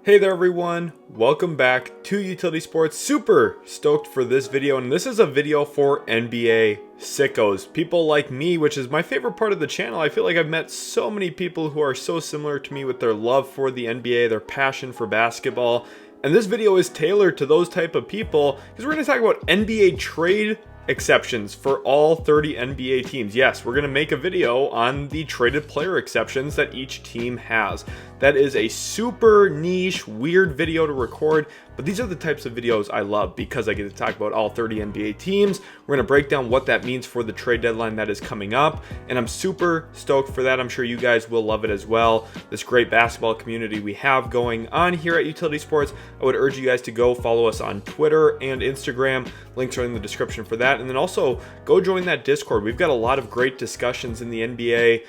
Hey there everyone, welcome back to Utility Sports. Super stoked for this video, and this is a video for NBA sickos. People like me, which is my favorite part of the channel. I feel like I've met so many people who are so similar to me with their love for the NBA, their passion for basketball. And this video is tailored to those type of people because we're going to talk about NBA trade exceptions for all 30 NBA teams. Yes, we're going to make a video on the traded player exceptions that each team has. That is a super niche, weird video to record, but these are the types of videos I love because I get to talk about all 30 NBA teams. We're going to break down what that means for the trade deadline that is coming up, and I'm super stoked for that. I'm sure you guys will love it as well. This great basketball community we have going on here at Utility Sports. I would urge you guys to go follow us on Twitter and Instagram. Links are in the description for that. And then also go join that Discord. We've got a lot of great discussions in the NBA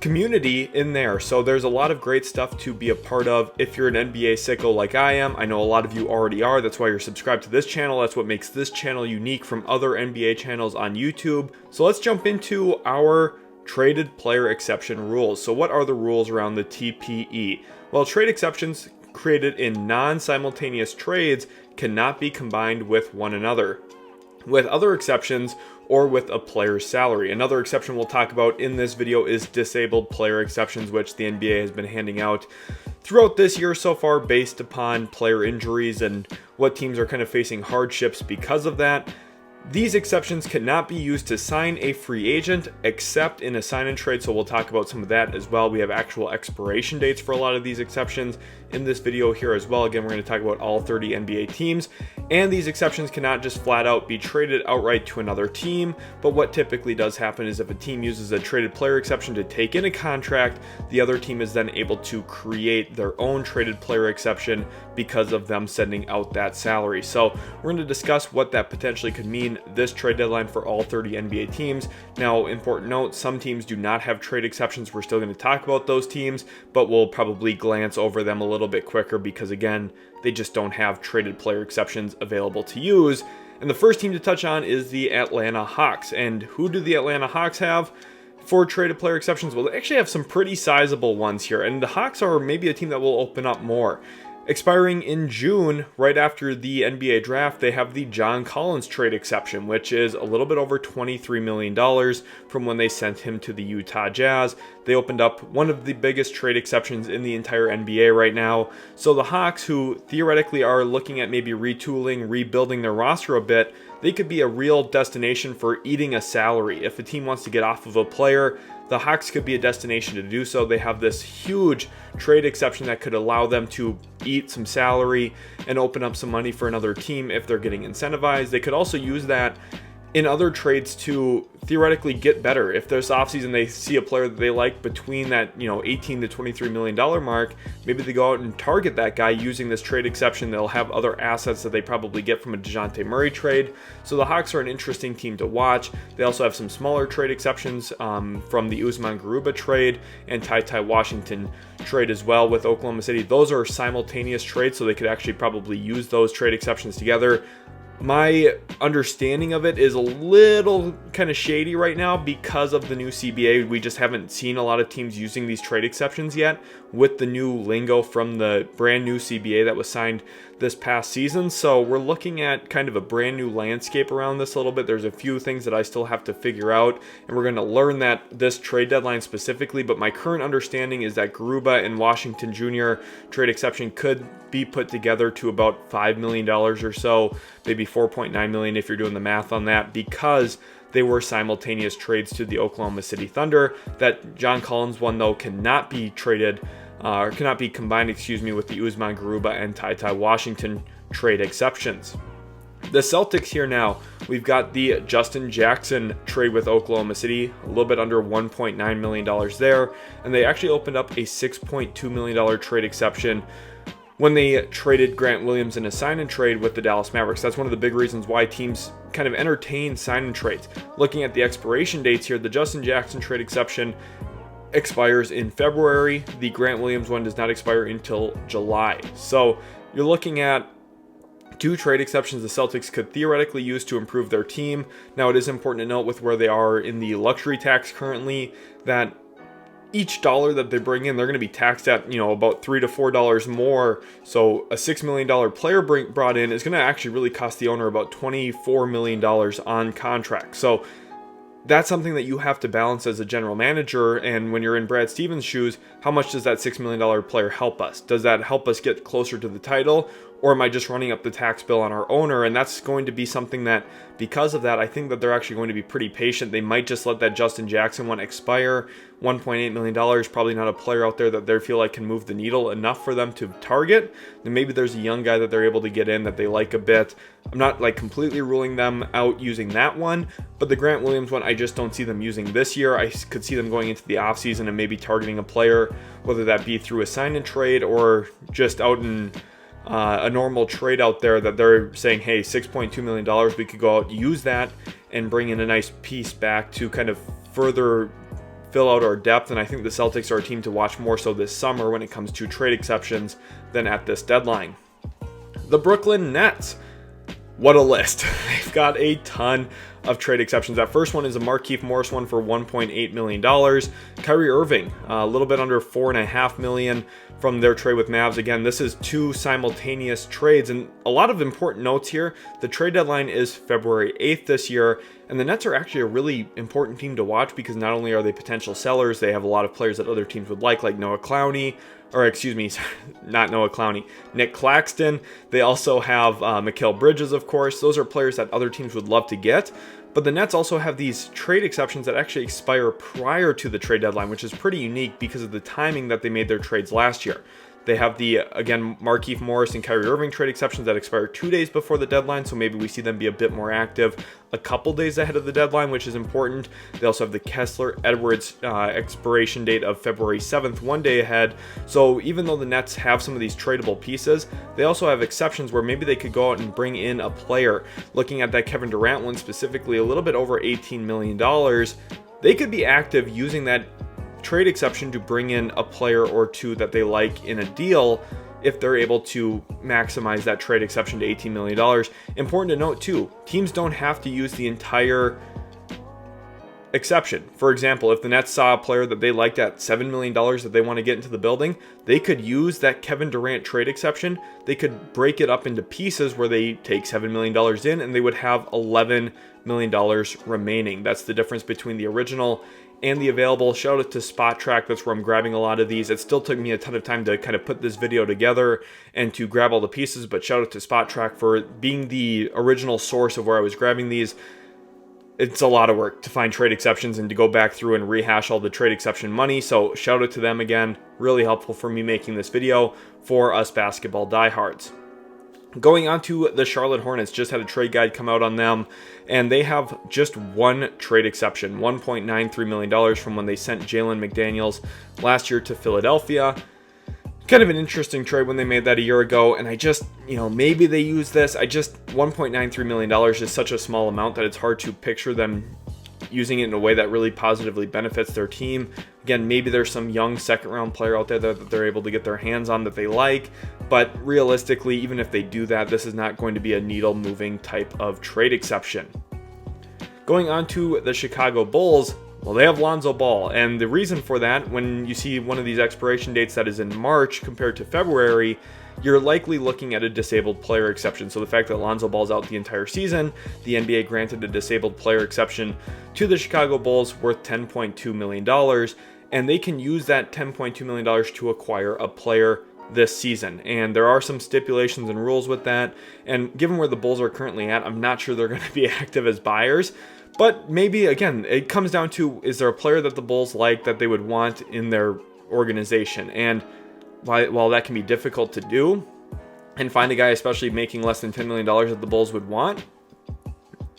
community in there, so there's a lot of great stuff to be a part of if you're an NBA sicko like I am. I know a lot of you already are. That's why you're subscribed to this channel. That's what makes this channel unique from other NBA channels on YouTube. So let's jump into our traded player exception rules. So what are the rules around the TPE? Well, trade exceptions created in non-simultaneous trades cannot be combined with one another, with other exceptions, or with a player's salary. Another exception we'll talk about in this video is disabled player exceptions, which the NBA has been handing out throughout this year so far based upon player injuries and what teams are kind of facing hardships because of that. These exceptions cannot be used to sign a free agent except in a sign and trade, so we'll talk about some of that as well. We have actual expiration dates for a lot of these exceptions in this video here as well. Again, we're going to talk about all 30 NBA teams, and these exceptions cannot just flat out be traded outright to another team, but what typically does happen is if a team uses a traded player exception to take in a contract, the other team is then able to create their own traded player exception because of them sending out that salary. So we're going to discuss what that potentially could mean this trade deadline for all 30 NBA teams. Now, important note, some teams do not have trade exceptions. We're still going to talk about those teams, but we'll probably glance over them a little bit quicker because, again, they just don't have traded player exceptions available to use. And the first team to touch on is the Atlanta Hawks. And who do the Atlanta Hawks have for traded player exceptions? Well, they actually have some pretty sizable ones here, and the Hawks are maybe a team that will open up more. Expiring in June, right after the NBA draft, they have the John Collins trade exception, which is a little bit over $23 million from when they sent him to the Utah Jazz. They opened up one of the biggest trade exceptions in the entire NBA right now. So the Hawks, who theoretically are looking at maybe retooling, rebuilding their roster a bit, they could be a real destination for eating a salary. If a team wants to get off of a player, the Hawks could be a destination to do so. They have this huge trade exception that could allow them to eat some salary and open up some money for another team if they're getting incentivized. They could also use that in other trades to theoretically get better. If this offseason they see a player that they like between that 18 to $23 million mark, maybe they go out and target that guy using this trade exception. They'll have other assets that they probably get from a DeJounte Murray trade. So the Hawks are an interesting team to watch. They also have some smaller trade exceptions from the Usman Garuba trade and Ty Washington trade as well with Oklahoma City. Those are simultaneous trades, so they could actually probably use those trade exceptions together. My understanding of it is a little kind of shady right now because of the new CBA. We just haven't seen a lot of teams using these trade exceptions yet with the new lingo from the brand new CBA that was signed this past season. So we're looking at kind of a brand new landscape around this a little bit. There's a few things that I still have to figure out, and we're going to learn that this trade deadline specifically. But my current understanding is that Garuba and Washington Jr. trade exception could be put together to about $5 million or so, maybe $4.9 million if you're doing the math on that, because they were simultaneous trades to the Oklahoma City Thunder. That John Collins one, though, cannot be traded, cannot be combined, with the Usman Garuba and Ty Washington trade exceptions. The Celtics here now, we've got the Justin Jackson trade with Oklahoma City, a little bit under $1.9 million there, and they actually opened up a $6.2 million trade exception when they traded Grant Williams in a sign and trade with the Dallas Mavericks. That's one of the big reasons why teams kind of entertain sign and trades. Looking at the expiration dates here, the Justin Jackson trade exception expires in February. The Grant Williams one does not expire until July. So you're looking at two trade exceptions the Celtics could theoretically use to improve their team. Now, it is important to note with where they are in the luxury tax currently that each dollar that they bring in, they're going to be taxed at, about $3 to $4 more. So a $6 million player brought in is going to actually really cost the owner about $24 million on contract. So that's something that you have to balance as a general manager. And when you're in Brad Stevens' shoes, how much does that $6 million player help us? Does that help us get closer to the title? Or am I just running up the tax bill on our owner? And that's going to be something that, because of that, I think that they're actually going to be pretty patient. They might just let that Justin Jackson one expire. $1.8 million, probably not a player out there that they feel like can move the needle enough for them to target. Then maybe there's a young guy that they're able to get in that they like a bit. I'm not like completely ruling them out using that one, but the Grant Williams one, I just don't see them using this year. I could see them going into the offseason and maybe targeting a player, whether that be through a sign and trade or just out in a normal trade out there that they're saying, hey, $6.2 million, we could go out, use that, and bring in a nice piece back to kind of further fill out our depth. And I think the Celtics are a team to watch more so this summer when it comes to trade exceptions than at this deadline. The Brooklyn Nets. What a list. They've got a ton of trade exceptions. That first one is a Markieff Morris one for $1.8 million. Kyrie Irving, a little bit under $4.5 million from their trade with Mavs. Again, this is two simultaneous trades, and a lot of important notes here. The trade deadline is February 8th this year, and the Nets are actually a really important team to watch because not only are they potential sellers, they have a lot of players that other teams would like Noah Clowney, or excuse me, not Noah Clowney, Nick Claxton. They also have Mikal Bridges, of course. Those are players that other teams would love to get. But the Nets also have these trade exceptions that actually expire prior to the trade deadline, which is pretty unique because of the timing that they made their trades last year. They have the, again, Markieff Morris and Kyrie Irving trade exceptions that expire 2 days before the deadline, so maybe we see them be a bit more active a couple days ahead of the deadline, which is important. They also have the Kessler Edwards expiration date of February 7th, 1 day ahead. So even though the Nets have some of these tradable pieces, they also have exceptions where maybe they could go out and bring in a player. Looking at that Kevin Durant one specifically, a little bit over $18 million, they could be active using that trade exception to bring in a player or two that they like in a deal if they're able to maximize that trade exception to $18 million. Important to note too, teams don't have to use the entire exception. For example, if the Nets saw a player that they liked at $7 million that they want to get into the building, they could use that Kevin Durant trade exception. They could break it up into pieces where they take $7 million in and they would have $11 million remaining. That's the difference between the original and the available. Shout out to Spot Track. That's where I'm grabbing a lot of these. It still took me a ton of time to kind of put this video together and to grab all the pieces, but shout out to Spot Track for being the original source of where I was grabbing these. It's a lot of work to find trade exceptions and to go back through and rehash all the trade exception money. So shout out to them again. Really helpful for me making this video for us basketball diehards. Going on to the Charlotte Hornets, just had a trade guide come out on them, and they have just one trade exception, $1.93 million from when they sent Jalen McDaniels last year to Philadelphia. Kind of an interesting trade when they made that a year ago, and I just, maybe they use this. $1.93 million is such a small amount that it's hard to picture them using it in a way that really positively benefits their team. Again, maybe there's some young second-round player out there that they're able to get their hands on that they like, but realistically, even if they do that, this is not going to be a needle-moving type of trade exception. Going on to the Chicago Bulls, well, they have Lonzo Ball, and the reason for that, when you see one of these expiration dates that is in March compared to February, you're likely looking at a disabled player exception. So the fact that Lonzo Ball's out the entire season, the NBA granted a disabled player exception to the Chicago Bulls worth $10.2 million, and they can use that $10.2 million to acquire a player this season. And there are some stipulations and rules with that, and given where the Bulls are currently at, I'm not sure they're going to be active as buyers. But maybe, again, it comes down to, is there a player that the Bulls like that they would want in their organization? And while that can be difficult to do, and find a guy especially making less than $10 million that the Bulls would want,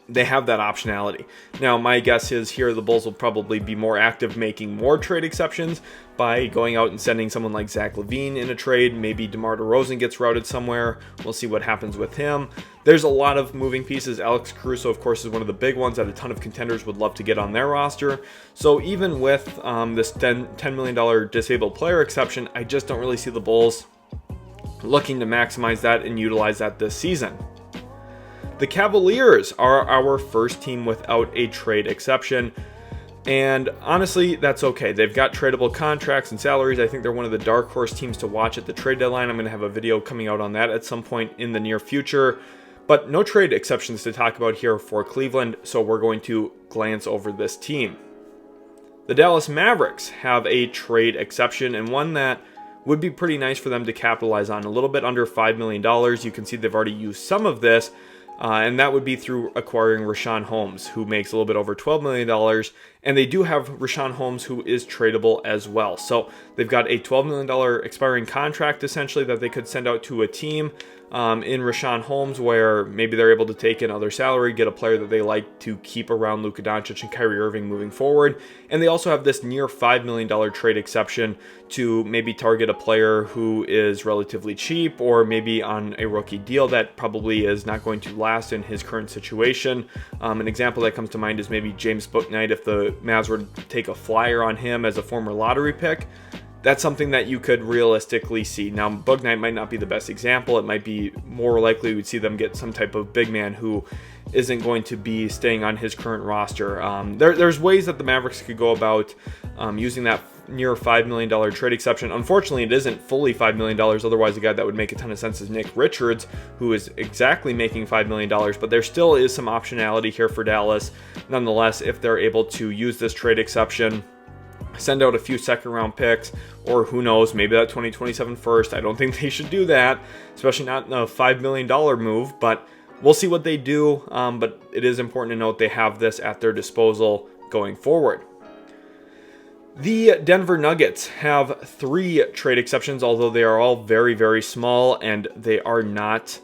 they have that optionality. Now, my guess is here the Bulls will probably be more active making more trade exceptions by going out and sending someone like Zach LaVine in a trade. Maybe DeMar DeRozan gets routed somewhere. We'll see what happens with him. There's a lot of moving pieces. Alex Caruso, of course, is one of the big ones that a ton of contenders would love to get on their roster. So even with this $10 million disabled player exception, I just don't really see the Bulls looking to maximize that and utilize that this season. The Cavaliers are our first team without a trade exception. And honestly, that's okay. They've got tradable contracts and salaries. I think they're one of the dark horse teams to watch at the trade deadline. I'm going to have a video coming out on that at some point in the near future. But no trade exceptions to talk about here for Cleveland, so we're going to glance over this team. The Dallas Mavericks have a trade exception, and one that would be pretty nice for them to capitalize on. A little bit under $5 million. You can see they've already used some of this, and that would be through acquiring Richaun Holmes, who makes a little bit over $12 million. And they do have Richaun Holmes, who is tradable as well. So they've got a $12 million expiring contract, essentially, that they could send out to a team in Richaun Holmes, where maybe they're able to take in other salary, get a player that they like to keep around Luka Doncic and Kyrie Irving moving forward. And they also have this near $5 million trade exception to maybe target a player who is relatively cheap, or maybe on a rookie deal that probably is not going to last in his current situation. An example that comes to mind is maybe James Bouknight. If the Mavs were to take a flyer on him as a former lottery pick, that's something that you could realistically see. Now, Bouknight might not be the best example. It might be more likely we'd see them get some type of big man who isn't going to be staying on his current roster. There's ways that the Mavericks could go about using that near $5 million trade exception. Unfortunately, it isn't fully $5 million. Otherwise, a guy that would make a ton of sense is Nick Richards, who is exactly making $5 million. But there still is some optionality here for Dallas. Nonetheless, if they're able to use this trade exception, send out a few second-round picks, or who knows, maybe that 2027 first. I don't think they should do that, especially not in a $5 million move, but we'll see what they do. But it is important to note they have this at their disposal going forward. The Denver Nuggets have 3 trade exceptions, although they are all very, very small, and they are not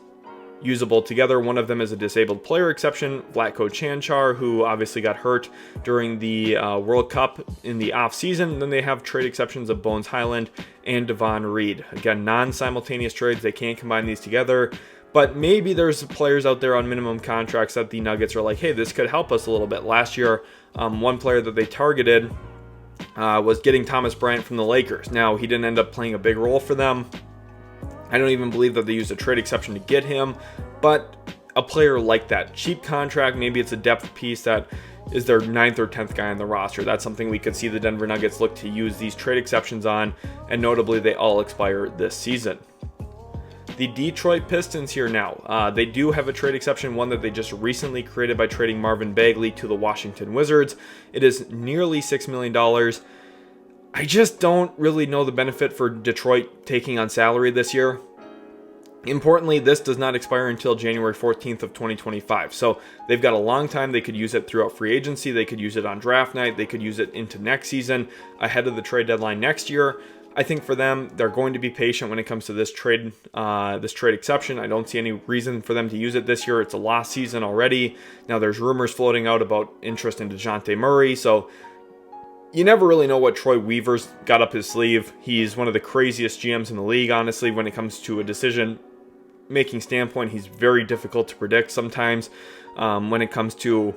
usable together. One of them is a disabled player exception, Vlatko Cancar, who obviously got hurt during the World Cup in the offseason. Then they have trade exceptions of Bones Highland and Devon Reed. Again, non-simultaneous trades. They can't combine these together. But maybe there's players out there on minimum contracts that the Nuggets are like, hey, this could help us a little bit. Last year, one player that they targeted was getting Thomas Bryant from the Lakers. Now, he didn't end up playing a big role for them. I don't even believe that they used a trade exception to get him, but a player like that, cheap contract, maybe it's a depth piece that is their 9th or 10th guy on the roster. That's something we could see the Denver Nuggets look to use these trade exceptions on, and notably they all expire this season. The Detroit Pistons here now. They do have a trade exception, one that they just recently created by trading Marvin Bagley to the Washington Wizards. It is nearly $6 million. I just don't really know the benefit for Detroit taking on salary this year. Importantly, this does not expire until January 14th of 2025. So they've got a long time. They could use it throughout free agency. They could use it on draft night. They could use it into next season ahead of the trade deadline next year. I think for them, they're going to be patient when it comes to this trade exception. I don't see any reason for them to use it this year. It's a lost season already. Now there's rumors floating out about interest in DeJounte Murray. So you never really know what Troy Weaver's got up his sleeve. He's one of the craziest GMs in the league, honestly, when it comes to a decision-making standpoint. He's very difficult to predict sometimes when it comes to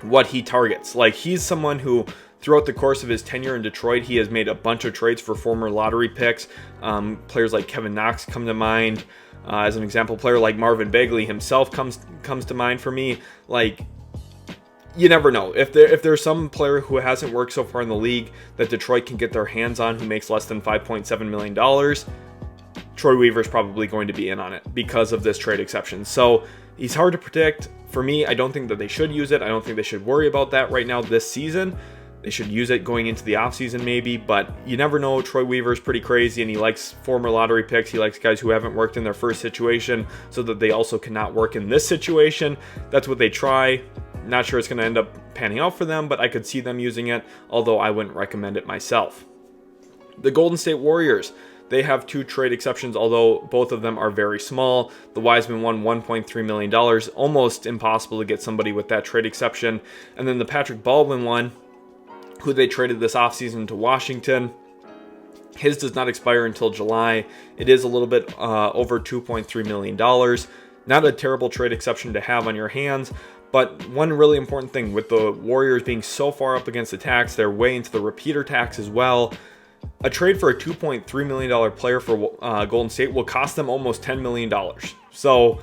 what he targets. Like, he's someone who, throughout the course of his tenure in Detroit, he has made a bunch of trades for former lottery picks. Players like Kevin Knox come to mind. As an example, a player like Marvin Bagley himself comes to mind for me. Like, you never know. If there's some player who hasn't worked so far in the league that Detroit can get their hands on who makes less than $5.7 million, Troy Weaver's probably going to be in on it because of this trade exception. So he's hard to predict. For me, I don't think that they should use it. I don't think they should worry about that right now this season. They should use it going into the offseason maybe, but you never know. Troy Weaver's pretty crazy, and he likes former lottery picks. He likes guys who haven't worked in their first situation so that they also cannot work in this situation. That's what they try. Not sure it's going to end up panning out for them, but I could see them using it, although I wouldn't recommend it myself. The Golden State Warriors, they have 2 trade exceptions, although both of them are very small. The Wiseman one, $1.3 million, almost impossible to get somebody with that trade exception. And then the Patrick Baldwin one, who they traded this offseason to Washington, his does not expire until July. It is a little bit over $2.3 million. Not a terrible trade exception to have on your hands. But one really important thing, with the Warriors being so far up against the tax, they're way into the repeater tax as well. A trade for a $2.3 million player for Golden State will cost them almost $10 million. So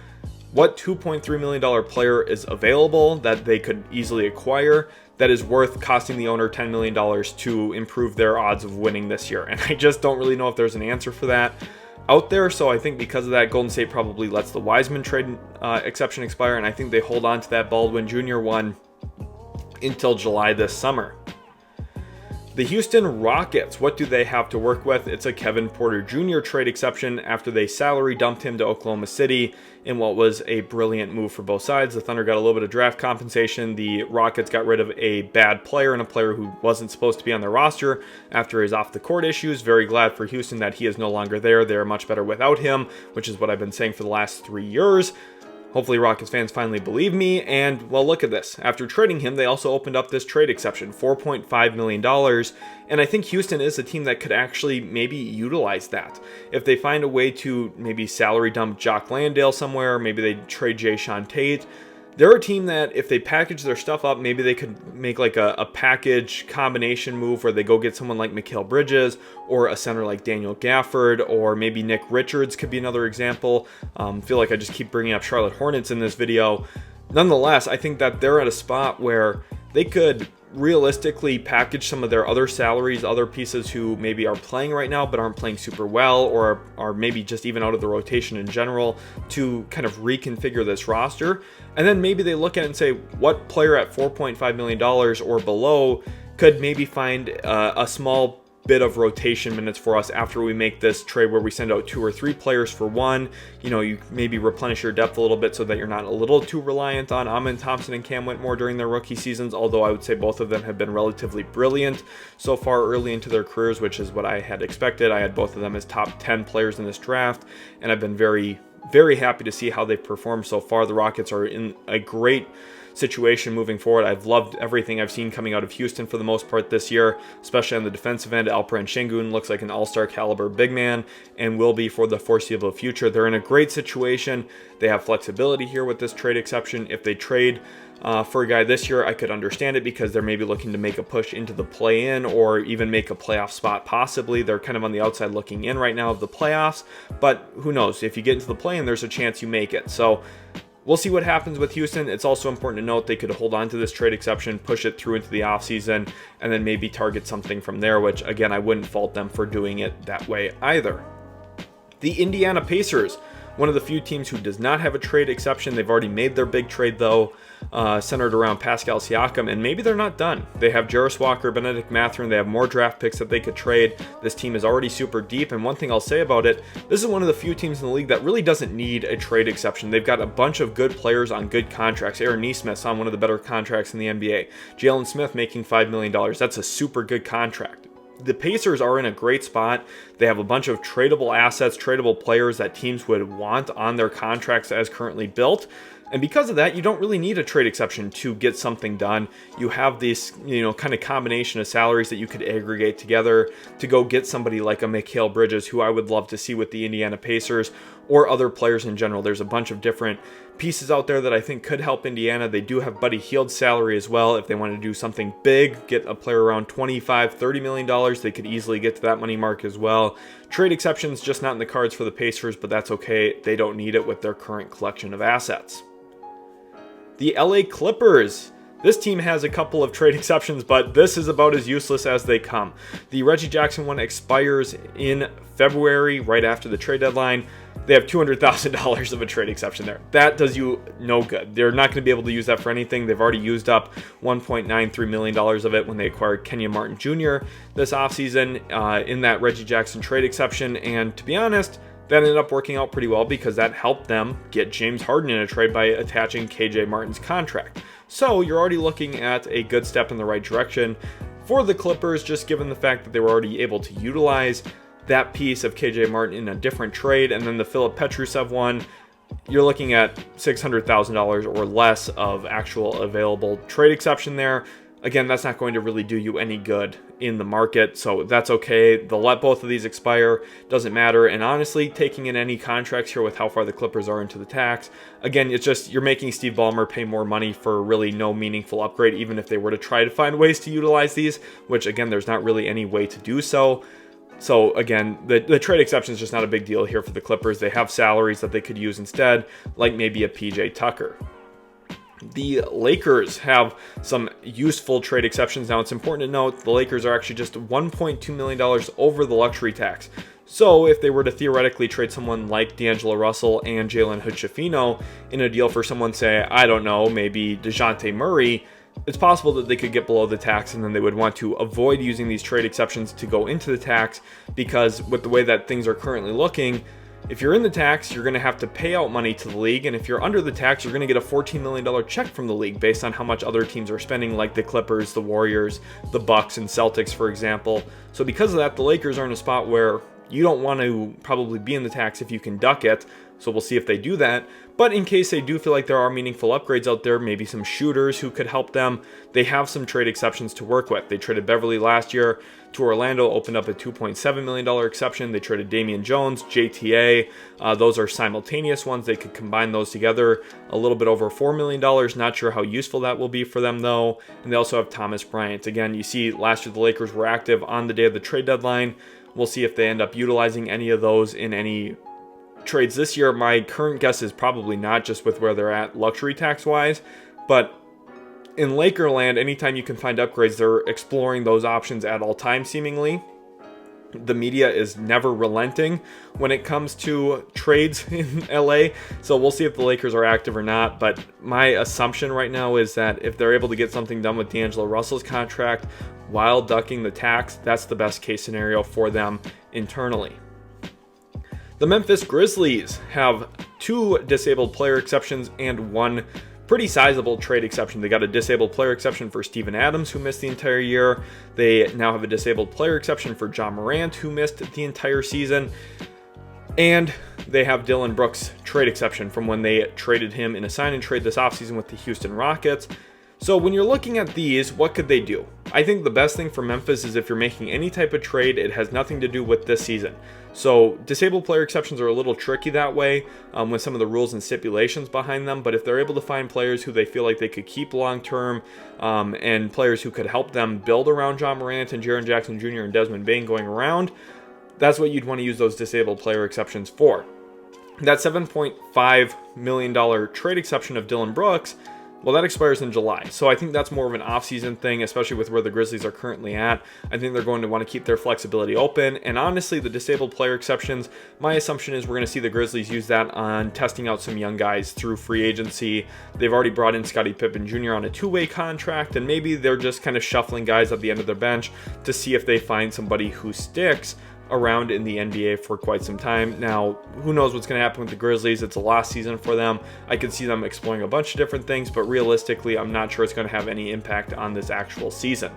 what $2.3 million player is available that they could easily acquire? that is worth costing the owner $10 million to improve their odds of winning this year? And I just don't really know if there's an answer for that out there. So I think because of that, Golden State probably lets the Wiseman trade exception expire, and I think they hold on to that Baldwin Jr. one until July this summer. The Houston Rockets, what do they have to work with? It's a Kevin Porter Jr. trade exception after they salary dumped him to Oklahoma City in what was a brilliant move for both sides. The Thunder got a little bit of draft compensation. The Rockets got rid of a bad player and a player who wasn't supposed to be on their roster after his off-the-court issues. Very glad for Houston that he is no longer there. They're much better without him, which is what I've been saying for the last 3 years. Hopefully Rockets fans finally believe me, and well, look at this. After trading him, they also opened up this trade exception, $4.5 million, and I think Houston is a team that could actually maybe utilize that. If they find a way to maybe salary dump Jock Landale somewhere, maybe they trade Jae'Sean Tate, they're a team that if they package their stuff up, maybe they could make like a package combination move where they go get someone like Mikal Bridges or a center like Daniel Gafford, or maybe Nick Richards could be another example. Feel like I just keep bringing up Charlotte Hornets in this video. Nonetheless, I think that they're at a spot where they could realistically package some of their other salaries, other pieces who maybe are playing right now but aren't playing super well, or are maybe just even out of the rotation in general, to kind of reconfigure this roster. And then maybe they look at it and say, what player at $4.5 million or below could maybe find a small bit of rotation minutes for us after we make this trade where we send out 2 or 3 players for one. You know, you maybe replenish your depth a little bit so that you're not a little too reliant on Amen Thompson and Cam Whitmore during their rookie seasons, although I would say both of them have been relatively brilliant so far early into their careers, which is what I had expected. I had both of them as top 10 players in this draft, and I've been very, very happy to see how they've performed so far. The Rockets are in a great situation moving forward. I've loved everything I've seen coming out of Houston for the most part this year, especially on the defensive end. Alperen Şengün looks like an all-star caliber big man and will be for the foreseeable future. They're in a great situation. They have flexibility here with this trade exception. If they trade for a guy this year, I could understand it because they're maybe looking to make a push into the play-in or even make a playoff spot possibly. They're kind of on the outside looking in right now of the playoffs, but who knows? If you get into the play-in, there's a chance you make it. So we'll see what happens with Houston. It's also important to note they could hold on to this trade exception, push it through into the offseason, and then maybe target something from there, which, again, I wouldn't fault them for doing it that way either. The Indiana Pacers, one of the few teams who does not have a trade exception. They've already made their big trade, though, centered around Pascal Siakam, and maybe they're not done. They have Jarris Walker, Benedict Mathurin. They have more draft picks that they could trade. This team is already super deep, and one thing I'll say about it, this is one of the few teams in the league that really doesn't need a trade exception. They've got a bunch of good players on good contracts. Aaron Nesmith's on one of the better contracts in the NBA. Jalen Smith making $5 million. That's a super good contract. The Pacers are in a great spot. They have a bunch of tradable assets, tradable players that teams would want on their contracts as currently built. And because of that, you don't really need a trade exception to get something done. You have this, kind of combination of salaries that you could aggregate together to go get somebody like a Mikal Bridges, who I would love to see with the Indiana Pacers, or other players in general. There's a bunch of different pieces out there that I think could help Indiana. They do have Buddy Hield's salary as well. If they want to do something big, get a player around $25-30 million, they could easily get to that money mark as well. Trade exceptions just not in the cards for the Pacers, but that's okay. They don't need it with their current collection of assets. The LA Clippers. This team has a couple of trade exceptions, but this is about as useless as they come. The Reggie Jackson one expires in February, right after the trade deadline. They have $200,000 of a trade exception there. That does you no good. They're not going to be able to use that for anything. They've already used up $1.93 million of it when they acquired Kenyon Martin Jr. this offseason in that Reggie Jackson trade exception. And to be honest, that ended up working out pretty well because that helped them get James Harden in a trade by attaching KJ Martin's contract. So you're already looking at a good step in the right direction for the Clippers, just given the fact that they were already able to utilize that piece of KJ Martin in a different trade. And then the Filip Petrusev one, you're looking at $600,000 or less of actual available trade exception there. Again, that's not going to really do you any good in the market, so that's okay. They'll let both of these expire, doesn't matter. And honestly, taking in any contracts here with how far the Clippers are into the tax, again, it's just you're making Steve Ballmer pay more money for really no meaningful upgrade, even if they were to try to find ways to utilize these, which again, there's not really any way to do so. So again, the trade exception is just not a big deal here for the Clippers. They have salaries that they could use instead, like maybe a PJ Tucker. The Lakers have some useful trade exceptions. Now, it's important to note the Lakers are actually just $1.2 million over the luxury tax. So if they were to theoretically trade someone like D'Angelo Russell and Jalen Hood-Schifino in a deal for someone, say, I don't know, maybe DeJounte Murray, it's possible that they could get below the tax, and then they would want to avoid using these trade exceptions to go into the tax, because with the way that things are currently looking, if you're in the tax, you're going to have to pay out money to the league, and if you're under the tax, you're going to get a $14 million check from the league based on how much other teams are spending, like the Clippers, the Warriors, the Bucks, and Celtics, for example. So because of that, the Lakers are in a spot where you don't want to probably be in the tax if you can duck it, so we'll see if they do that. But in case they do feel like there are meaningful upgrades out there, maybe some shooters who could help them, they have some trade exceptions to work with. They traded Beverly last year to Orlando, opened up a $2.7 million exception. They traded Damian Jones, JTA. Those are simultaneous ones. They could combine those together, a little bit over $4 million. Not sure how useful that will be for them, though. And they also have Thomas Bryant. Again, you see last year the Lakers were active on the day of the trade deadline. We'll see if they end up utilizing any of those in any trades this year. My current guess is probably not, just with where they're at luxury tax wise, but in Lakerland, anytime you can find upgrades, they're exploring those options at all times, seemingly. The media is never relenting when it comes to trades in LA, so we'll see if the Lakers are active or not. But my assumption right now is that if they're able to get something done with D'Angelo Russell's contract while ducking the tax, that's the best case scenario for them internally. The Memphis Grizzlies have 2 disabled player exceptions and 1 pretty sizable trade exception. They got a disabled player exception for Steven Adams, who missed the entire year. They now have a disabled player exception for John Morant, who missed the entire season. And they have Dylan Brooks' trade exception from when they traded him in a sign and trade this offseason with the Houston Rockets. So when you're looking at these, what could they do? I think the best thing for Memphis is if you're making any type of trade, it has nothing to do with this season. So disabled player exceptions are a little tricky that way with some of the rules and stipulations behind them. But if they're able to find players who they feel like they could keep long term and players who could help them build around John Morant and Jaren Jackson Jr. and Desmond Bane going around, that's what you'd want to use those disabled player exceptions for. That $7.5 million trade exception of Dylan Brooks, well, that expires in July. So I think that's more of an off-season thing, especially with where the Grizzlies are currently at. I think they're going to want to keep their flexibility open. And honestly, the disabled player exceptions, my assumption is we're going to see the Grizzlies use that on testing out some young guys through free agency. They've already brought in Scottie Pippen Jr. on a 2-way contract, and maybe they're just kind of shuffling guys at the end of their bench to see if they find somebody who sticks around in the NBA for quite some time. Now, who knows what's going to happen with the Grizzlies? It's a lost season for them. I could see them exploring a bunch of different things, but realistically, I'm not sure it's going to have any impact on this actual season.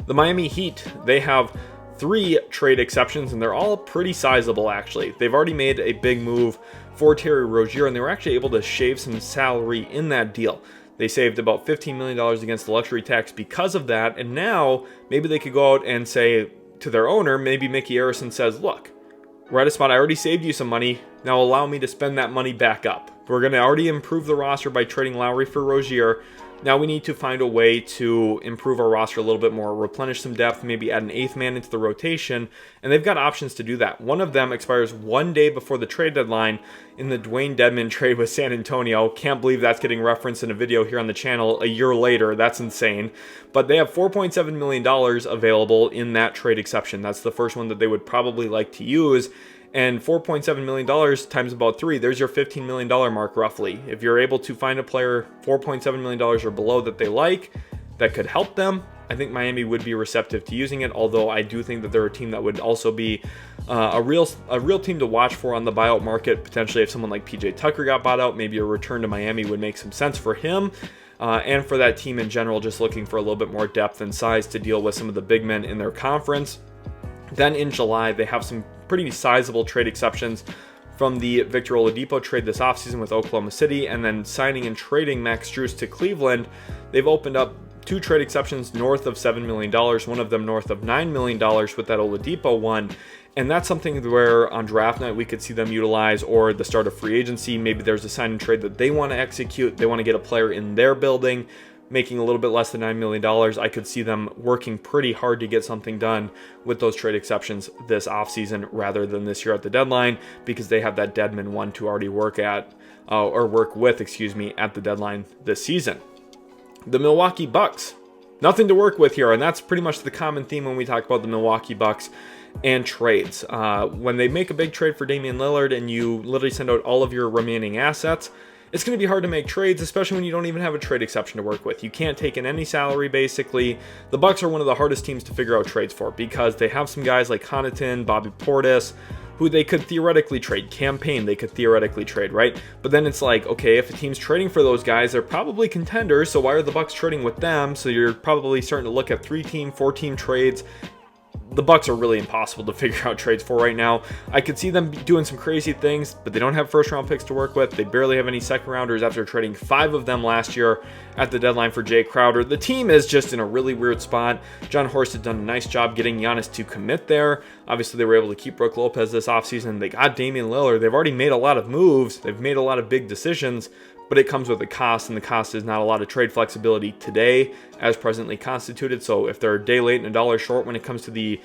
The Miami Heat, they have 3 trade exceptions, and they're all pretty sizable, actually. They've already made a big move for Terry Rozier, and they were actually able to shave some salary in that deal. They saved about $15 million against the luxury tax because of that, and now maybe they could go out and say to their owner, maybe Mickey Arison says, look, we're at a spot, I already saved you some money, now allow me to spend that money back up. We're going to already improve the roster by trading Lowry for Rozier. Now we need to find a way to improve our roster a little bit more, replenish some depth, maybe add an 8th man into the rotation, and they've got options to do that. One of them expires 1 day before the trade deadline in the Dwayne Dedmon trade with San Antonio. Can't believe that's getting referenced in a video here on the channel a year later. That's insane. But they have $4.7 million available in that trade exception. That's the first one that they would probably like to use. And $4.7 million times about 3, there's your $15 million mark roughly. If you're able to find a player $4.7 million or below that they like, that could help them, I think Miami would be receptive to using it, although I do think that they're a team that would also be a real team to watch for on the buyout market. Potentially if someone like PJ Tucker got bought out, maybe a return to Miami would make some sense for him. And for that team in general, just looking for a little bit more depth and size to deal with some of the big men in their conference. Then in July, they have some pretty sizable trade exceptions from the Victor Oladipo trade this offseason with Oklahoma City, and then signing and trading Max Strus to Cleveland. They've opened up 2 trade exceptions north of $7 million, one of them north of $9 million with that Oladipo one. And that's something where on draft night we could see them utilize, or the start of free agency. Maybe there's a sign and trade that they want to execute. They want to get a player in their building, making a little bit less than $9 million. I could see them working pretty hard to get something done with those trade exceptions this offseason rather than this year at the deadline, because they have that Dedmon one to already work with at the deadline this season. The Milwaukee Bucks. Nothing to work with here, and that's pretty much the common theme when we talk about the Milwaukee Bucks and trades. When they make a big trade for Damian Lillard and you literally send out all of your remaining assets, it's going to be hard to make trades, especially when you don't even have a trade exception to work with. You can't take in any salary, basically. The Bucks are one of the hardest teams to figure out trades for because they have some guys like Connaughton, Bobby Portis, who they could theoretically trade. Campaign, they could theoretically trade, right? But then it's like, okay, if a team's trading for those guys, they're probably contenders, so why are the Bucks trading with them? So you're probably starting to look at 3-team, 4-team trades. The Bucks are really impossible to figure out trades for right now. I could see them doing some crazy things, but they don't have first-round picks to work with. They barely have any second-rounders after trading 5 of them last year at the deadline for Jay Crowder. The team is just in a really weird spot. John Horst had done a nice job getting Giannis to commit there. Obviously, they were able to keep Brook Lopez this offseason. They got Damian Lillard. They've already made a lot of moves. They've made a lot of big decisions, but it comes with a cost, and the cost is not a lot of trade flexibility today as presently constituted. So if they're a day late and a dollar short when it comes to the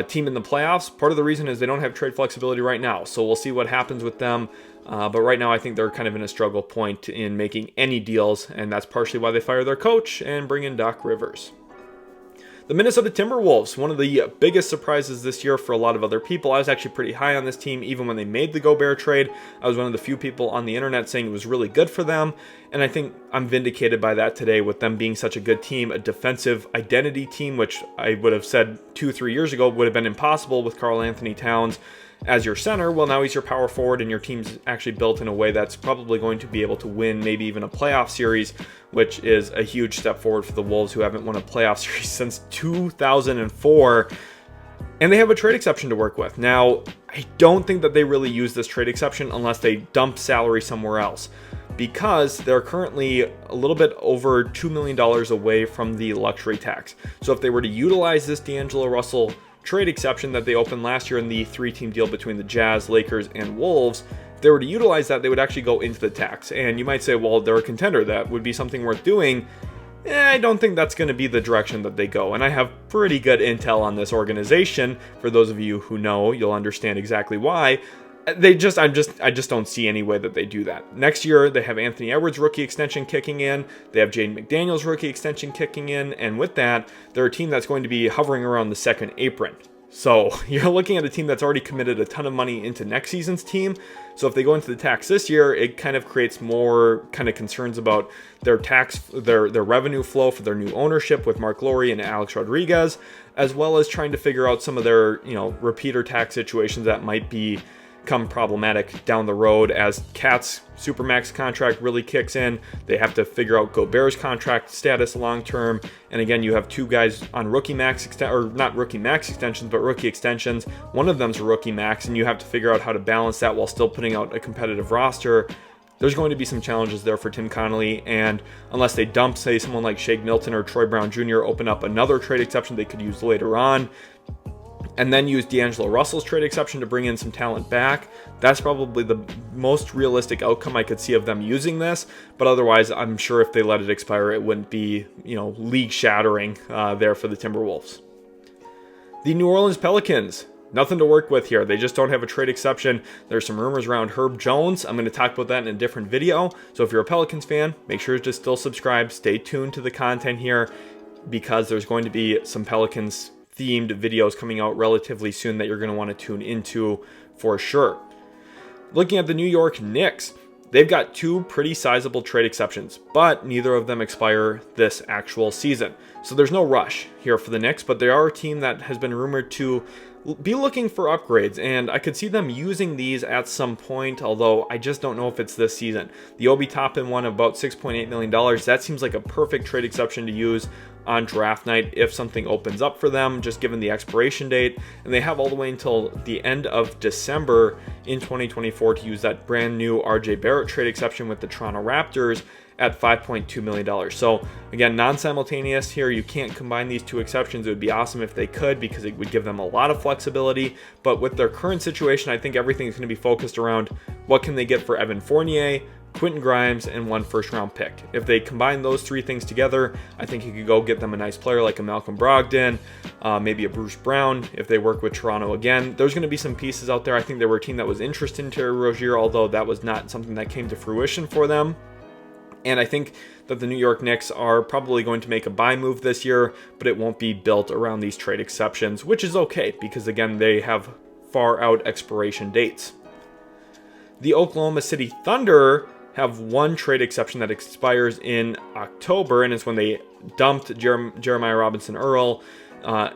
team in the playoffs, part of the reason is they don't have trade flexibility right now. So we'll see what happens with them. But right now I think they're kind of in a struggle point in making any deals, and that's partially why they fire their coach and bring in Doc Rivers. The Minnesota Timberwolves, one of the biggest surprises this year for a lot of other people. I was actually pretty high on this team even when they made the Gobert trade. I was one of the few people on the internet saying it was really good for them, and I think I'm vindicated by that today with them being such a good team, a defensive identity team, which I would have said 2-3 years ago would have been impossible with Karl Anthony Towns as your center. Well, now he's your power forward, and your team's actually built in a way that's probably going to be able to win maybe even a playoff series, which is a huge step forward for the Wolves, who haven't won a playoff series since 2004. And they have a trade exception to work with. Now, I don't think that they really use this trade exception unless they dump salary somewhere else, because they're currently a little bit over $2 million away from the luxury tax. So if they were to utilize this D'Angelo Russell trade exception that they opened last year in the 3-team deal between the Jazz, Lakers, and Wolves, if they were to utilize that, they would actually go into the tax. And you might say, well, they're a contender. That would be something worth doing. I don't think that's going to be the direction that they go. And I have pretty good intel on this organization. For those of you who know, you'll understand exactly why. I just don't see any way that they do that. Next year, they have Anthony Edwards' rookie extension kicking in. They have Jaden McDaniels' rookie extension kicking in. And with that, they're a team that's going to be hovering around the second apron. So you're looking at a team that's already committed a ton of money into next season's team. So if they go into the tax this year, it kind of creates more kind of concerns about their revenue flow for their new ownership with Mark Lowry and Alex Rodriguez, as well as trying to figure out some of their, repeater tax situations that might become problematic down the road as Cat's Supermax contract really kicks in. They have to figure out Gobert's contract status long term. And again, you have 2 guys on rookie max extensions, but rookie extensions. One of them's a rookie max, and you have to figure out how to balance that while still putting out a competitive roster. There's going to be some challenges there for Tim Connolly, and unless they dump, say, someone like Shake Milton or Troy Brown Jr., open up another trade exception they could use later on, and then use D'Angelo Russell's trade exception to bring in some talent back. That's probably the most realistic outcome I could see of them using this. But otherwise, I'm sure if they let it expire, it wouldn't be, league shattering there for the Timberwolves. The New Orleans Pelicans. Nothing to work with here. They just don't have a trade exception. There's some rumors around Herb Jones. I'm going to talk about that in a different video. So if you're a Pelicans fan, make sure to still subscribe. Stay tuned to the content here, because there's going to be some Pelicans themed videos coming out relatively soon that you're going to want to tune into for sure. Looking at the New York Knicks, they've got 2 pretty sizable trade exceptions, but neither of them expire this actual season. So there's no rush here for the Knicks, but they are a team that has been rumored to be looking for upgrades, and I could see them using these at some point, although I just don't know if it's this season. The Obi Toppin one, about $6.8 million, that seems like a perfect trade exception to use on draft night if something opens up for them, just given the expiration date. And they have all the way until the end of December in 2024 to use that brand new RJ Barrett trade exception with the Toronto Raptors at $5.2 million. So again, non-simultaneous here. You can't combine these 2 exceptions. It would be awesome if they could, because it would give them a lot of flexibility. But with their current situation, I think everything is going to be focused around what can they get for Evan Fournier, Quentin Grimes, and 1 first-round pick. If they combine those 3 things together, I think you could go get them a nice player like a Malcolm Brogdon, maybe a Bruce Brown if they work with Toronto again. There's going to be some pieces out there. I think there were a team that was interested in Terry Rozier, although that was not something that came to fruition for them. And I think that the New York Knicks are probably going to make a buy move this year, but it won't be built around these trade exceptions, which is okay because, again, they have far out expiration dates. The Oklahoma City Thunder have one trade exception that expires in October, and it's when they dumped Jeremiah Robinson Earl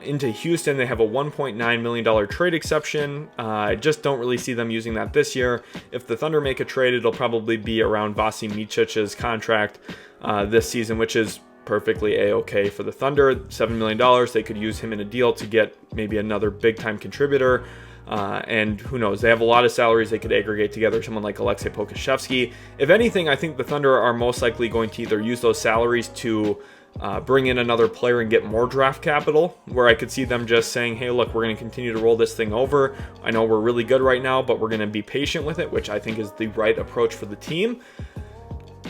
into Houston. They have a $1.9 million trade exception. I just don't really see them using that this year. If the Thunder make a trade, it'll probably be around Vasi Micic's contract this season, which is perfectly a-okay for the Thunder. $7 million, they could use him in a deal to get maybe another big-time contributor. And who knows, they have a lot of salaries they could aggregate together, someone like Aleksej Pokusevski. If anything, I think the Thunder are most likely going to either use those salaries to bring in another player and get more draft capital, where I could see them just saying, hey, look, we're going to continue to roll this thing over. I know we're really good right now, but we're going to be patient with it, which I think is the right approach for the team.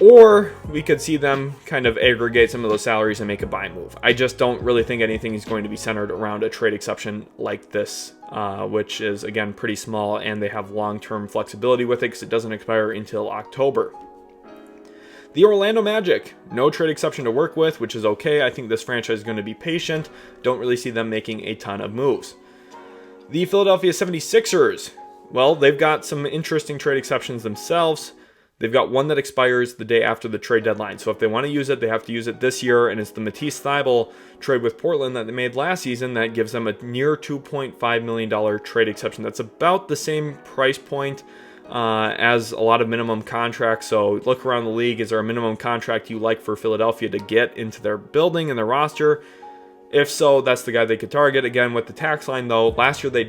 Or we could see them kind of aggregate some of those salaries and make a buy move. I just don't really think anything is going to be centered around a trade exception like this, which is, again, pretty small, and they have long-term flexibility with it because it doesn't expire until October. The Orlando Magic, no trade exception to work with, which is okay. I think this franchise is going to be patient. Don't really see them making a ton of moves. The Philadelphia 76ers, well, they've got some interesting trade exceptions themselves. They've got one that expires the day after the trade deadline. So if they want to use it, they have to use it this year. And it's the Matisse Thybulle trade with Portland that they made last season that gives them a near $2.5 million trade exception. That's about the same price point as a lot of minimum contracts. So look around the league. Is there a minimum contract you like for Philadelphia to get into their building and their roster? If so, that's the guy they could target. Again, with the tax line, though, last year they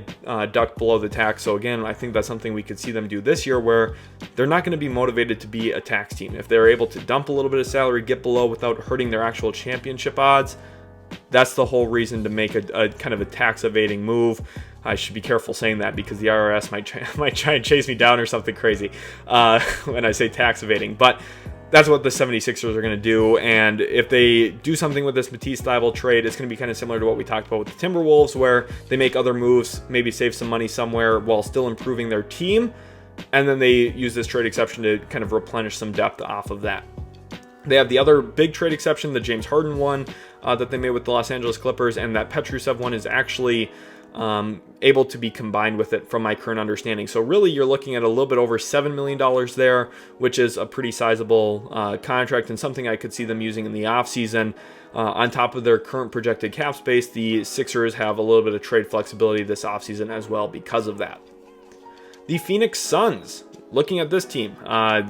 ducked below the tax. So again, I think that's something we could see them do this year, where they're not going to be motivated to be a tax team. If they're able to dump a little bit of salary, get below without hurting their actual championship odds, that's the whole reason to make a kind of a tax evading move. I should be careful saying that because the IRS might try and chase me down or something crazy when I say tax evading. But that's what the 76ers are going to do. And if they do something with this Matisse Thybulle trade, it's going to be kind of similar to what we talked about with the Timberwolves, where they make other moves, maybe save some money somewhere while still improving their team. And then they use this trade exception to kind of replenish some depth off of that. They have the other big trade exception, the James Harden one that they made with the Los Angeles Clippers, and that Petrusev one is actually able to be combined with it from my current understanding. So really you're looking at a little bit over $7 million there, which is a pretty sizable contract and something I could see them using in the offseason. On top of their current projected cap space, the Sixers have a little bit of trade flexibility this offseason as well because of that. The Phoenix Suns, looking at this team,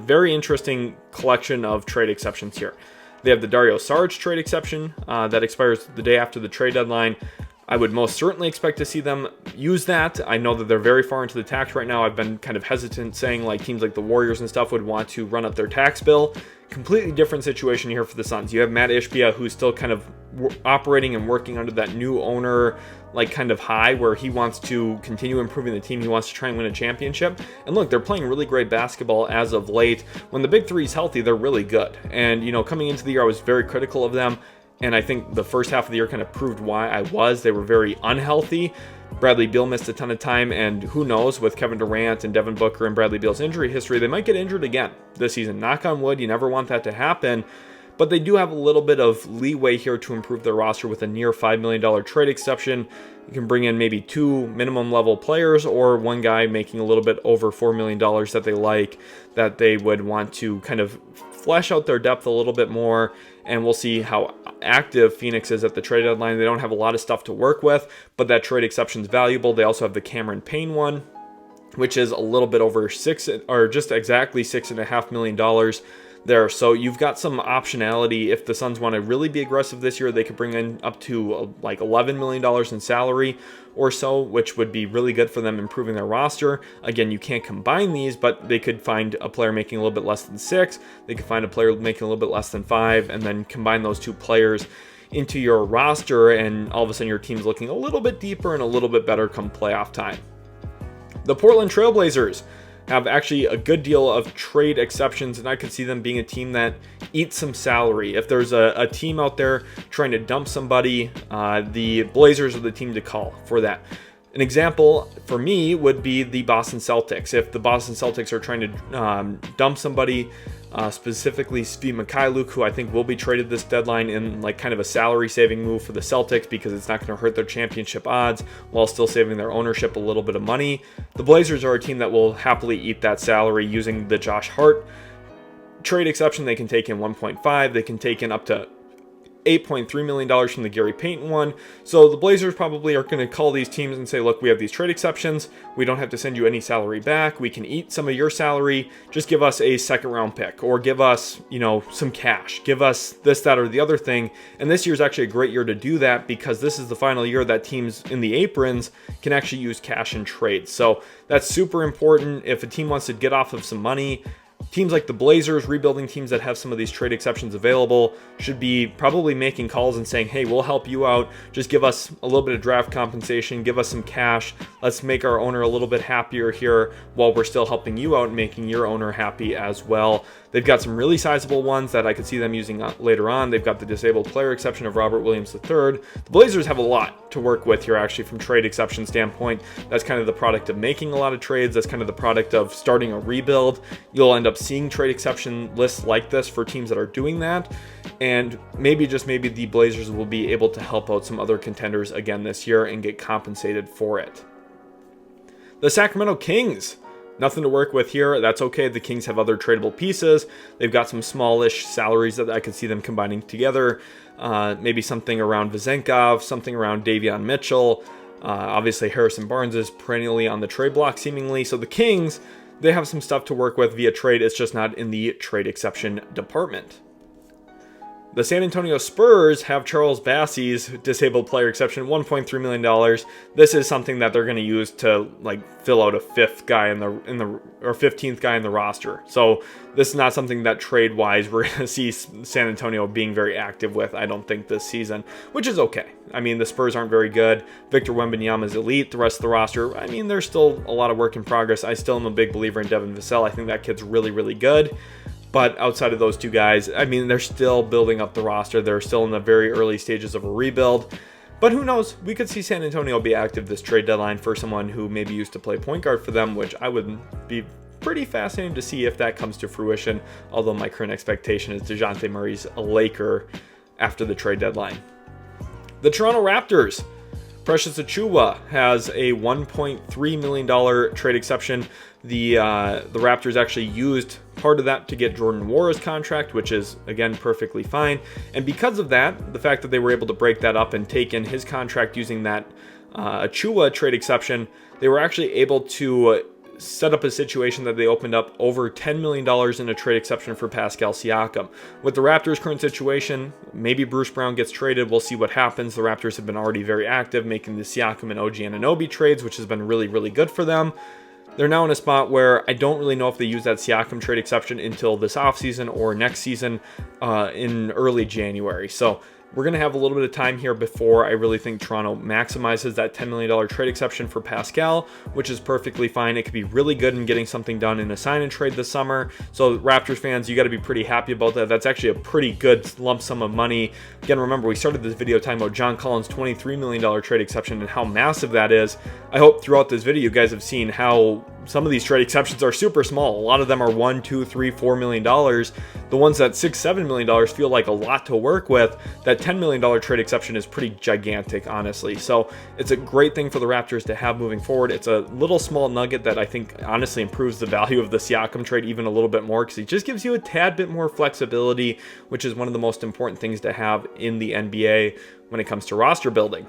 very interesting collection of trade exceptions here. They have the Dario Saric trade exception that expires the day after the trade deadline. I would most certainly expect to see them use that. I know that they're very far into the tax right now. I've been kind of hesitant saying like teams like the Warriors and stuff would want to run up their tax bill. Completely different situation here for the Suns. You have Matt Ishbia, who's still kind of operating and working under that new owner like kind of high where he wants to continue improving the team. He wants to try and win a championship. And look, they're playing really great basketball as of late. When the big three is healthy, they're really good. And, you know, coming into the year, I was very critical of them. And I think the first half of the year kind of proved why I was. They were very unhealthy. Bradley Beal missed a ton of time, and who knows, with Kevin Durant and Devin Booker and Bradley Beal's injury history, they might get injured again this season. Knock on wood, you never want that to happen. But they do have a little bit of leeway here to improve their roster with a near $5 million trade exception. You can bring in maybe 2 minimum level players or one guy making a little bit over $4 million that they like, that they would want to kind of flesh out their depth a little bit more. And we'll see how active Phoenix is at the trade deadline. They don't have a lot of stuff to work with, but that trade exception is valuable. They also have the Cameron Payne one, which is a little bit over just exactly $6.5 million there. So you've got some optionality. If the Suns want to really be aggressive this year, they could bring in up to like $11 million in salary or so, which would be really good for them improving their roster. Again, you can't combine these, but they could find a player making a little bit less than 6. They could find a player making a little bit less than 5, and then combine those 2 players into your roster, and all of a sudden your team's looking a little bit deeper and a little bit better come playoff time. The Portland Trailblazers have actually a good deal of trade exceptions, and I could see them being a team that eats some salary. If there's a team out there trying to dump somebody, the Blazers are the team to call for that. An example for me would be the Boston Celtics. If the Boston Celtics are trying to dump somebody, specifically Steve Mikhailuk, who I think will be traded this deadline in like kind of a salary saving move for the Celtics because it's not going to hurt their championship odds while still saving their ownership a little bit of money. The Blazers are a team that will happily eat that salary using the Josh Hart trade exception. They can take in 1.5. They can take in up to $8.3 million from the Gary Payton one. So the Blazers probably are going to call these teams and say, look, we have these trade exceptions. We don't have to send you any salary back. We can eat some of your salary. Just give us a second round pick or give us, some cash. Give us this, that, or the other thing. And this year is actually a great year to do that because this is the final year that teams in the aprons can actually use cash in trades. So that's super important. If a team wants to get off of some money, teams like the Blazers, rebuilding teams that have some of these trade exceptions available, should be probably making calls and saying, hey, we'll help you out. Just give us a little bit of draft compensation. Give us some cash. Let's make our owner a little bit happier here while we're still helping you out and making your owner happy as well. They've got some really sizable ones that I could see them using later on. They've got the disabled player exception of Robert Williams III. The Blazers have a lot to work with here, actually, from trade exception standpoint. That's kind of the product of making a lot of trades. That's kind of the product of starting a rebuild. You'll end up seeing trade exception lists like this for teams that are doing that. And maybe, just maybe, the Blazers will be able to help out some other contenders again this year and get compensated for it. The Sacramento Kings. Nothing to work with here. That's okay. The Kings have other tradable pieces. They've got some smallish salaries that I could see them combining together. Maybe something around Vezenkov, something around Davion Mitchell. Obviously, Harrison Barnes is perennially on the trade block, seemingly. So the Kings, they have some stuff to work with via trade. It's just not in the trade exception department. The San Antonio Spurs have Charles Bassey's disabled player exception, $1.3 million. This is something that they're going to use to fill out a 15th guy in the roster. So this is not something that trade-wise we're going to see San Antonio being very active with, I don't think, this season, which is okay. I mean, the Spurs aren't very good. Victor Wembanyama is elite. The rest of the roster, I mean, there's still a lot of work in progress. I still am a big believer in Devin Vassell. I think that kid's really, really good. But outside of those two guys, I mean, they're still building up the roster. They're still in the very early stages of a rebuild. But who knows? We could see San Antonio be active this trade deadline for someone who maybe used to play point guard for them, which I would be pretty fascinated to see if that comes to fruition. Although my current expectation is DeJounte Murray's a Laker after the trade deadline. The Toronto Raptors. Precious Achiuwa has a $1.3 million trade exception. The Raptors actually used part of that to get Jordan Nwara's contract, which is, again, perfectly fine. And because of that, the fact that they were able to break that up and take in his contract using that Achiuwa trade exception, they were actually able to set up a situation that they opened up over $10 million in a trade exception for Pascal Siakam. With the Raptors' current situation, maybe Bruce Brown gets traded. We'll see what happens. The Raptors have been already very active, making the Siakam and OG Anunoby trades, which has been really, really good for them. They're now in a spot where I don't really know if they use that Siakam trade exception until this offseason or next season in early January. So we're going to have a little bit of time here before I really think Toronto maximizes that $10 million trade exception for Pascal, which is perfectly fine. It could be really good in getting something done in a sign and trade this summer. So Raptors fans, you got to be pretty happy about that. That's actually a pretty good lump sum of money. Again, remember, we started this video talking about John Collins' $23 million trade exception and how massive that is. I hope throughout this video you guys have seen how some of these trade exceptions are super small. A lot of them are $1, $2, $3, $4 million. The ones that $6, $7 million feel like a lot to work with. That $10 million trade exception is pretty gigantic, honestly. So it's a great thing for the Raptors to have moving forward. It's a little small nugget that I think honestly improves the value of the Siakam trade even a little bit more, because he just gives you a tad bit more flexibility, which is one of the most important things to have in the NBA when it comes to roster building.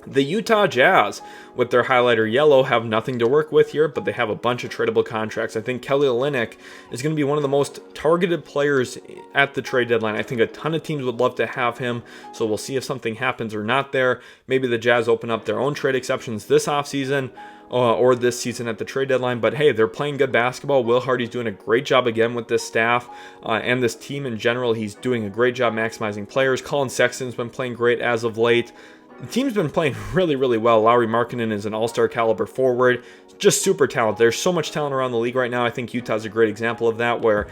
The Utah Jazz, with their highlighter yellow, have nothing to work with here, but they have a bunch of tradable contracts. I think Kelly Olynyk is going to be one of the most targeted players at the trade deadline. I think a ton of teams would love to have him, so we'll see if something happens or not there. Maybe the Jazz open up their own trade exceptions this offseason or this season at the trade deadline. But hey, they're playing good basketball. Will Hardy's doing a great job again with this staff and this team in general. He's doing a great job maximizing players. Colin Sexton's been playing great as of late. The team's been playing really, really well. Lauri Markkanen is an all-star caliber forward. Just super talented. There's so much talent around the league right now. I think Utah's a great example of that, where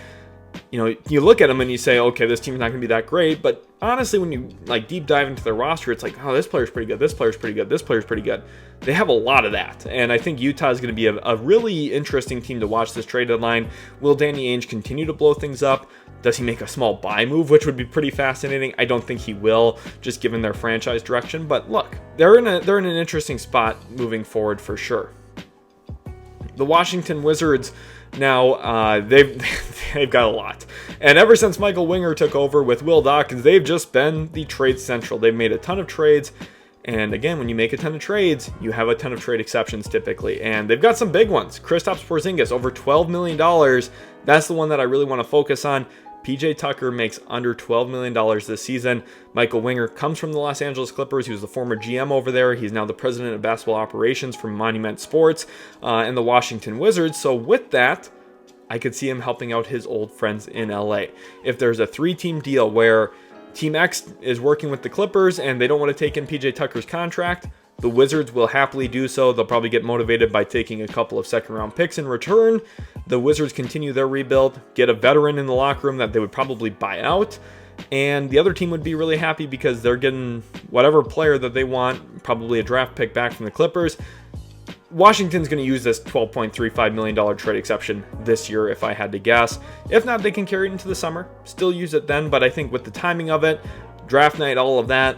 you look at them and you say, okay, this team's not going to be that great. But honestly, when you like deep dive into their roster, it's like, oh, this player's pretty good. This player's pretty good. This player's pretty good. They have a lot of that. And I think Utah is going to be a really interesting team to watch this trade deadline. Will Danny Ainge continue to blow things up? Does he make a small buy move, which would be pretty fascinating? I don't think he will, just given their franchise direction. But look, they're in an interesting spot moving forward for sure. The Washington Wizards, now they've got a lot. And ever since Michael Winger took over with Will Dawkins, they've just been the trade central. They've made a ton of trades. And again, when you make a ton of trades, you have a ton of trade exceptions typically. And they've got some big ones. Kristaps Porzingis, over $12 million. That's the one that I really want to focus on. PJ Tucker makes under $12 million this season. Michael Winger comes from the Los Angeles Clippers. He was the former GM over there. He's now the president of basketball operations for Monument Sports and the Washington Wizards. So with that, I could see him helping out his old friends in LA. If there's a 3-team deal where Team X is working with the Clippers and they don't want to take in PJ Tucker's contract, the Wizards will happily do so. They'll probably get motivated by taking a couple of second-round picks in return. The Wizards continue their rebuild, get a veteran in the locker room that they would probably buy out, and the other team would be really happy because they're getting whatever player that they want, probably a draft pick back from the Clippers. Washington's going to use this $12.35 million trade exception this year, if I had to guess. If not, they can carry it into the summer, still use it then, but I think with the timing of it, draft night, all of that,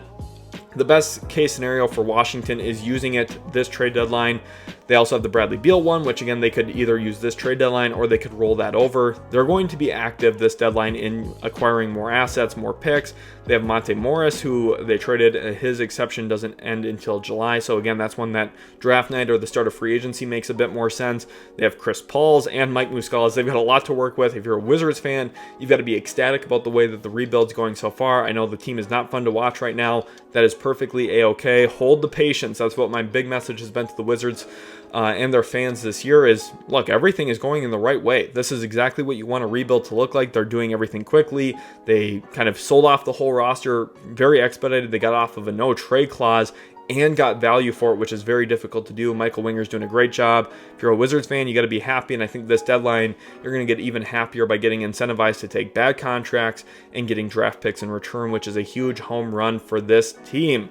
the best case scenario for Washington is using it this trade deadline. They also have the Bradley Beal one, which again, they could either use this trade deadline or they could roll that over. They're going to be active this deadline in acquiring more assets, more picks. They have Monte Morris, who they traded. His exception doesn't end until July. So again, that's one that draft night or the start of free agency makes a bit more sense. They have Chris Pauls and Mike Muscala. They've got a lot to work with. If you're a Wizards fan, you've got to be ecstatic about the way that the rebuild's going so far. I know the team is not fun to watch right now. That is perfectly A-okay. Hold the patience. That's what my big message has been to the Wizards and their fans this year is, look, everything is going in the right way. This is exactly what you want a rebuild to look like. They're doing everything quickly. They kind of sold off the whole roster very expedited. They got off of a no-trade clause and got value for it, which is very difficult to do. Michael Winger's doing a great job. If you're a Wizards fan, you got to be happy, and I think this deadline, you're going to get even happier by getting incentivized to take bad contracts and getting draft picks in return, which is a huge home run for this team.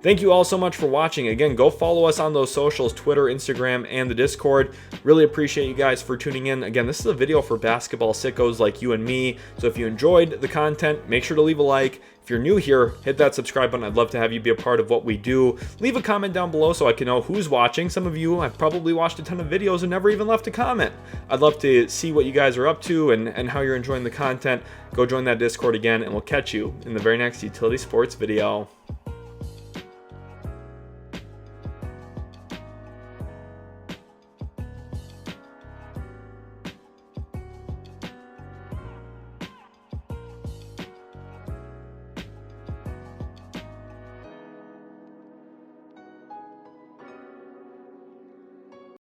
Thank you all so much for watching. Again, go follow us on those socials, Twitter, Instagram, and the Discord. Really appreciate you guys for tuning in. Again, this is a video for basketball sickos like you and me. So if you enjoyed the content, make sure to leave a like. If you're new here, hit that subscribe button. I'd love to have you be a part of what we do. Leave a comment down below so I can know who's watching. Some of you have probably watched a ton of videos and never even left a comment. I'd love to see what you guys are up to and how you're enjoying the content. Go join that Discord again, and we'll catch you in the very next Utility Sports video.